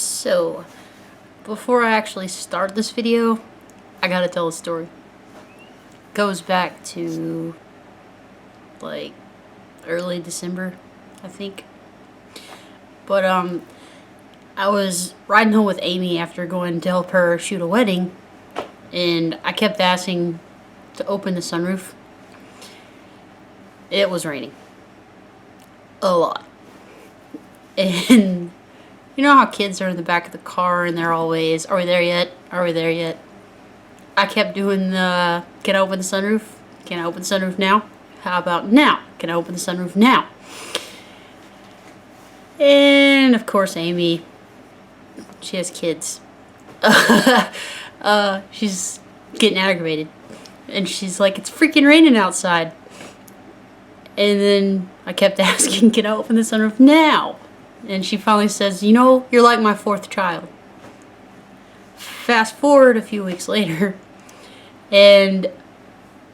So, before I actually start this video, I gotta tell a story. It goes back to, like, early December, I think. But, I was riding home with Amy after going to help her shoot a wedding, and I kept asking to open the sunroof. It was raining. A lot. And you know how kids are in the back of the car and they're always, "Are we there yet? Are we there yet?" I kept doing the, "Can I open the sunroof? Can I open the sunroof now? How about now? Can I open the sunroof now?" And of course Amy, she has kids. She's getting aggravated. And she's like, "It's freaking raining outside." And then I kept asking, "Can I open the sunroof now?" And she finally says, "You know, you're like my fourth child." Fast forward a few weeks later, and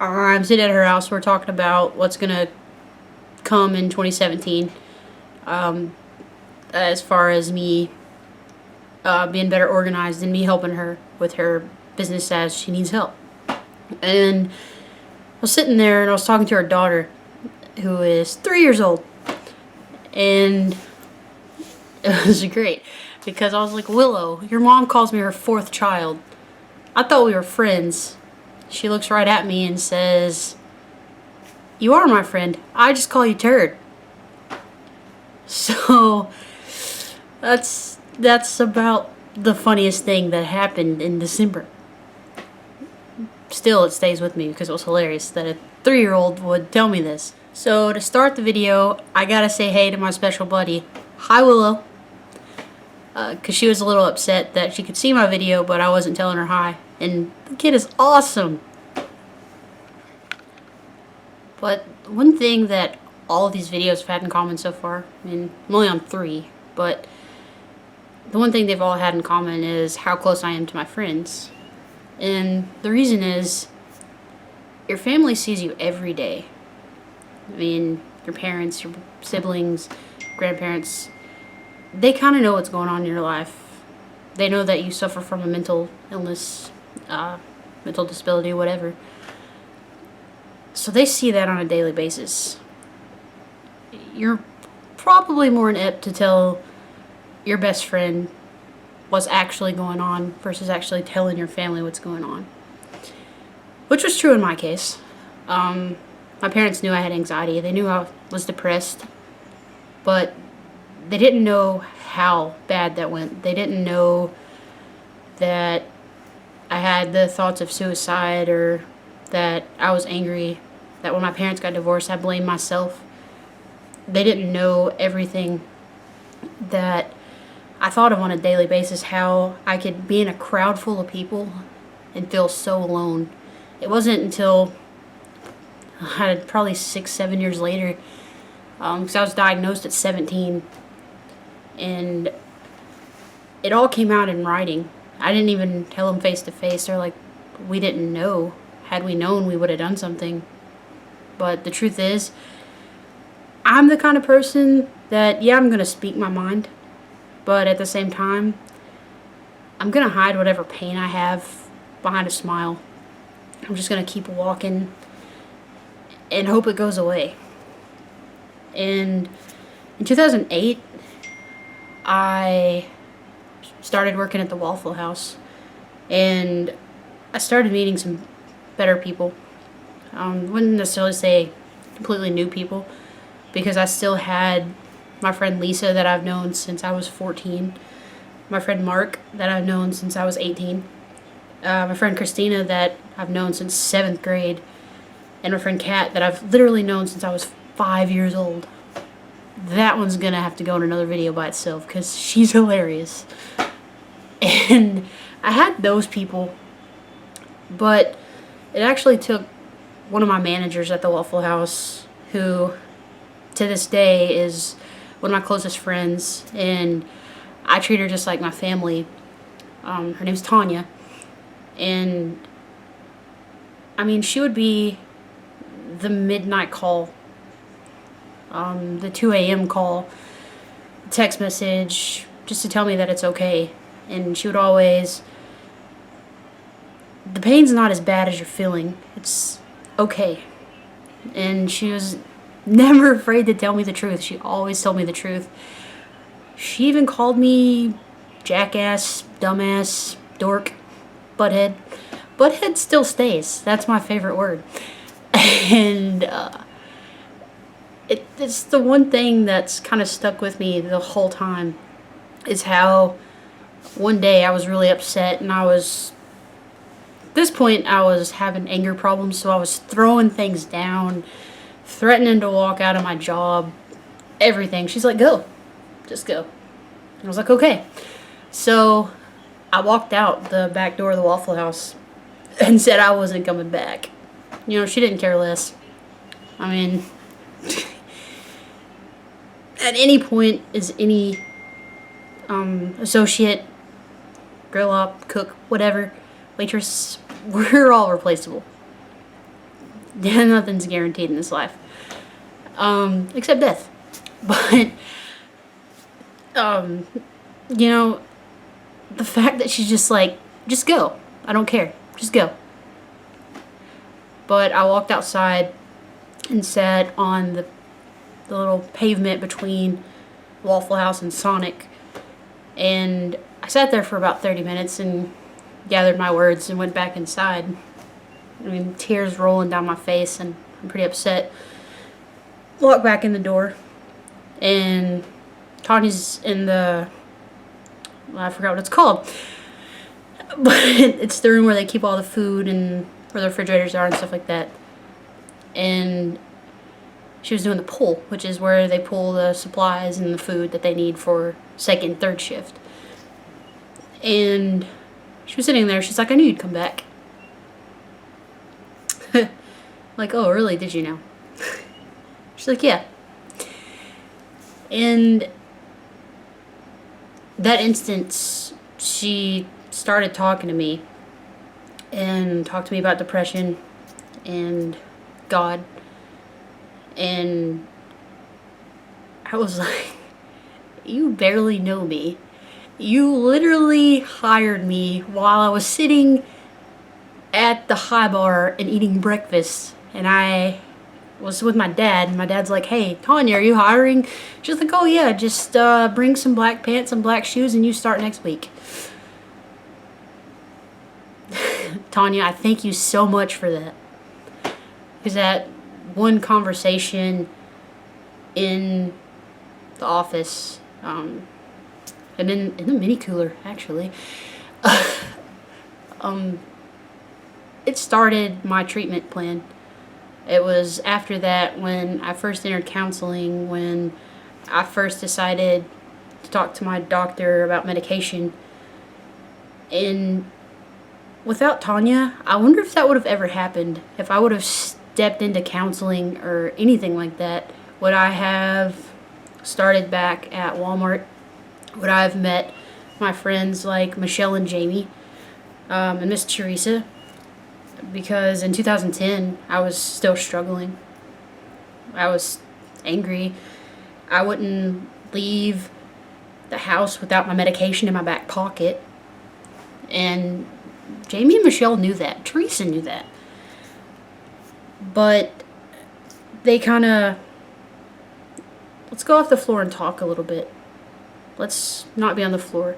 I'm sitting at her house. We're talking about what's gonna come in 2017, as far as me being better organized and me helping her with her business as she needs help. And I was sitting there and I was talking to her daughter, who is 3 years old, and it was great because I was like, "Willow, your mom calls me her fourth child. I thought we were friends." She looks right at me and says, "You are my friend. I just call you Turd." So that's about the funniest thing that happened in December. Still, it stays with me because it was hilarious that a 3-year-old would tell me this. So to start the video, I gotta say hey to my special buddy. Hi, Willow. Because she was a little upset that she could see my video, but I wasn't telling her hi. And the kid is awesome. But one thing that all of these videos have had in common so far, I mean, I'm only on 3, but the one thing they've all had in common is how close I am to my friends. And the reason is, your family sees you every day. I mean, your parents, your siblings, grandparents, they kind of know what's going on in your life. They know that you suffer from a mental illness, mental disability, whatever. So they see that on a daily basis. You're probably more inept to tell your best friend what's actually going on versus actually telling your family what's going on. Which was true in my case. My parents knew I had anxiety. They knew I was depressed. But they didn't know how bad that went. They didn't know that I had the thoughts of suicide, or that I was angry, that when my parents got divorced I blamed myself. They didn't know everything that I thought of on a daily basis, how I could be in a crowd full of people and feel so alone. It wasn't until probably 6-7 years later, because I was diagnosed at 17, and it all came out in writing. I didn't even tell them face to face. They're like, "We didn't know. Had we known, we would have done something." But the truth is, I'm the kind of person that, yeah, I'm going to speak my mind, but at the same time, I'm going to hide whatever pain I have behind a smile. I'm just going to keep walking and hope it goes away. And in 2008, I started working at the Waffle House, and I started meeting some better people. Wouldn't necessarily say completely new people, because I still had my friend Lisa that I've known since I was 14, my friend Mark that I've known since I was 18, my friend Christina that I've known since 7th grade, and my friend Kat that I've literally known since I was 5 years old. That one's gonna have to go in another video by itself because she's hilarious. And I had those people, but it actually took one of my managers at the Waffle House, who to this day is one of my closest friends, and I treat her just like my family. Her name's Tanya, and I mean, she would be the midnight call, the 2 a.m. call, text message, just to tell me that it's okay. And she would always, the pain's not as bad as you're feeling. It's okay. And she was never afraid to tell me the truth. She always told me the truth. She even called me jackass, dumbass, dork, butthead. Butthead still stays. That's my favorite word. And it's the one thing that's kind of stuck with me the whole time, is how one day I was really upset, and at this point I was having anger problems, so I was throwing things down, threatening to walk out of my job, everything. She's like, go, just go. And I was like, okay. So I walked out the back door of the Waffle House and said I wasn't coming back. You know, she didn't care less. I mean, at any point is any associate, grill op, cook, whatever, waitress, we're all replaceable. Nothing's guaranteed in this life, except death. But you know, the fact that she's just like, just go, I don't care, just go. But I walked outside and sat on the little pavement between Waffle House and Sonic, and I sat there for about 30 minutes and gathered my words and went back inside. I mean, tears rolling down my face, and I'm pretty upset. Walked back in the door, and Tanya's in the, well, I forgot what it's called, but it's the room where they keep all the food and where the refrigerators are and stuff like that. And she was doing the pull, which is where they pull the supplies and the food that they need for second, third shift. And she was sitting there. She's like, I knew you'd come back. Like, oh, really? Did you know? She's like, yeah. And that instance, she started talking to me and talked to me about depression and God. And I was like, you barely know me. You literally hired me while I was sitting at the high bar and eating breakfast. And I was with my dad. And my dad's like, hey, Tanya, are you hiring? She's like, oh yeah, just bring some black pants and black shoes and you start next week. Tanya, I thank you so much for that. Because that one conversation in the office, and in the mini cooler, actually, it started my treatment plan. It was after that when I first entered counseling, when I first decided to talk to my doctor about medication. And without Tanya, I wonder if that would have ever happened. If I would have stepped into counseling or anything like that, would I have started back at Walmart? Would I have met my friends like Michelle and Jamie, and Miss Teresa? Because in 2010, I was still struggling. I was angry. I wouldn't leave the house without my medication in my back pocket. And Jamie and Michelle knew that. Teresa knew that. But they kind of, let's go off the floor and talk a little bit. Let's not be on the floor.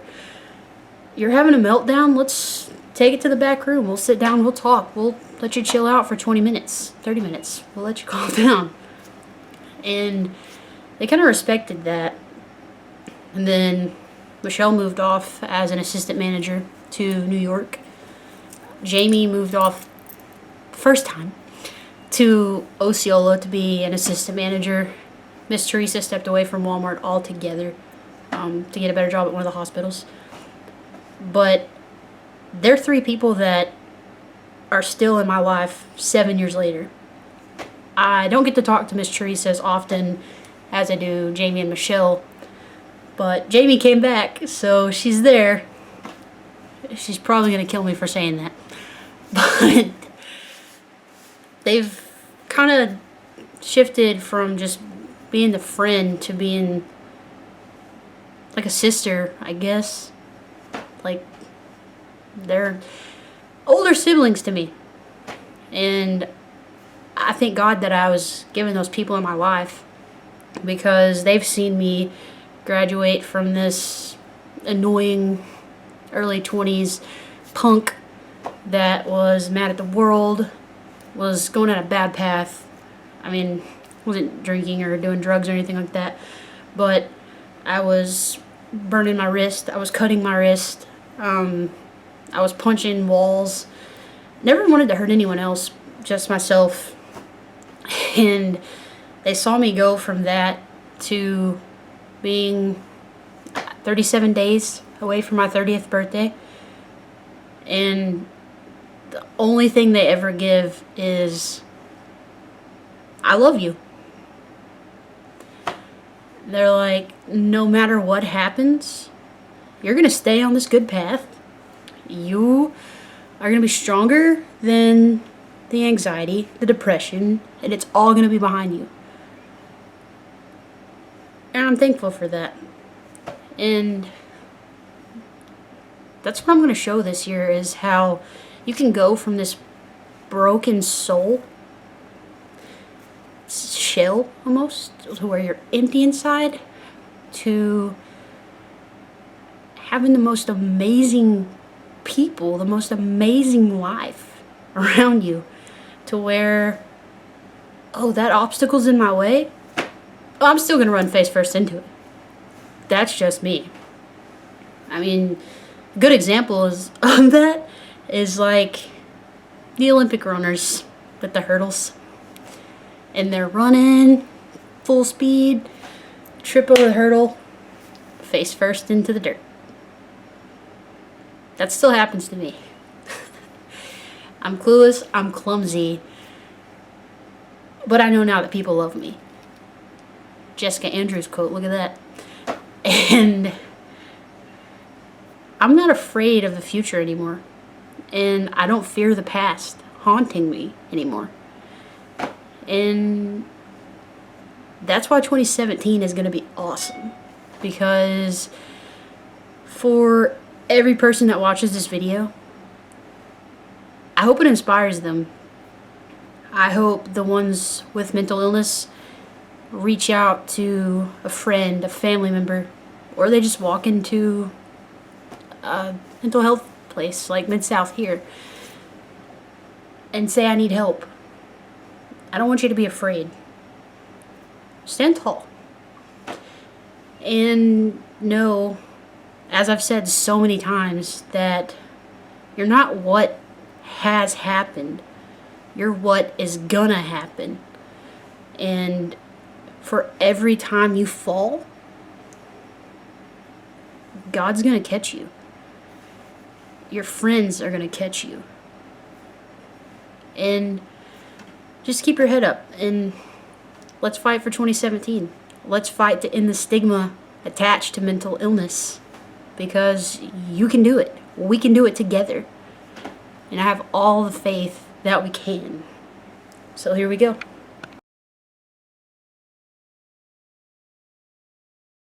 You're having a meltdown? Let's take it to the back room. We'll sit down, we'll talk. We'll let you chill out for 20 minutes, 30 minutes. We'll let you calm down. And they kind of respected that. And then Michelle moved off as an assistant manager to New York. Jamie moved off first time to Osceola to be an assistant manager. Miss Teresa stepped away from Walmart altogether to get a better job at one of the hospitals. But they're three people that are still in my life 7 years later. I don't get to talk to Miss Teresa as often as I do Jamie and Michelle, but Jamie came back, so she's there. She's probably going to kill me for saying that. But they've kind of shifted from just being the friend to being like a sister, I guess. Like, they're older siblings to me. And I thank God that I was given those people in my life, because they've seen me graduate from this annoying early 20s punk that was mad at the world, was going down a bad path. I mean, wasn't drinking or doing drugs or anything like that, but I was burning my wrist, I was cutting my wrist, I was punching walls. Never wanted to hurt anyone else, just myself. And they saw me go from that to being 37 days away from my 30th birthday. And the only thing they ever give is, I love you. They're like, no matter what happens, you're going to stay on this good path. You are going to be stronger than the anxiety, the depression, and it's all going to be behind you. And I'm thankful for that. And that's what I'm going to show this year, is how you can go from this broken soul, shell almost, to where you're empty inside, to having the most amazing people, the most amazing life around you, to where, oh, that obstacle's in my way, oh, I'm still gonna run face first into it. That's just me. I mean, a good example of that is like the Olympic runners with the hurdles, and they're running full speed, trip over the hurdle, face first into the dirt. That still happens to me. I'm clueless, I'm clumsy, but I know now that people love me. Jessica Andrews quote, look at that. And I'm not afraid of the future anymore. And I don't fear the past haunting me anymore. And that's why 2017 is going to be awesome. Because for every person that watches this video, I hope it inspires them. I hope the ones with mental illness reach out to a friend, a family member, or they just walk into a mental health place like Mid-South here and say, I need help. I don't want you to be afraid. Stand tall. And know, as I've said so many times, that you're not what has happened. You're what is gonna happen. And for every time you fall, God's gonna catch you. Your friends are gonna catch you. And just keep your head up, and let's fight for 2017. Let's fight to end the stigma attached to mental illness, because you can do it. We can do it together. And I have all the faith that we can. So here we go.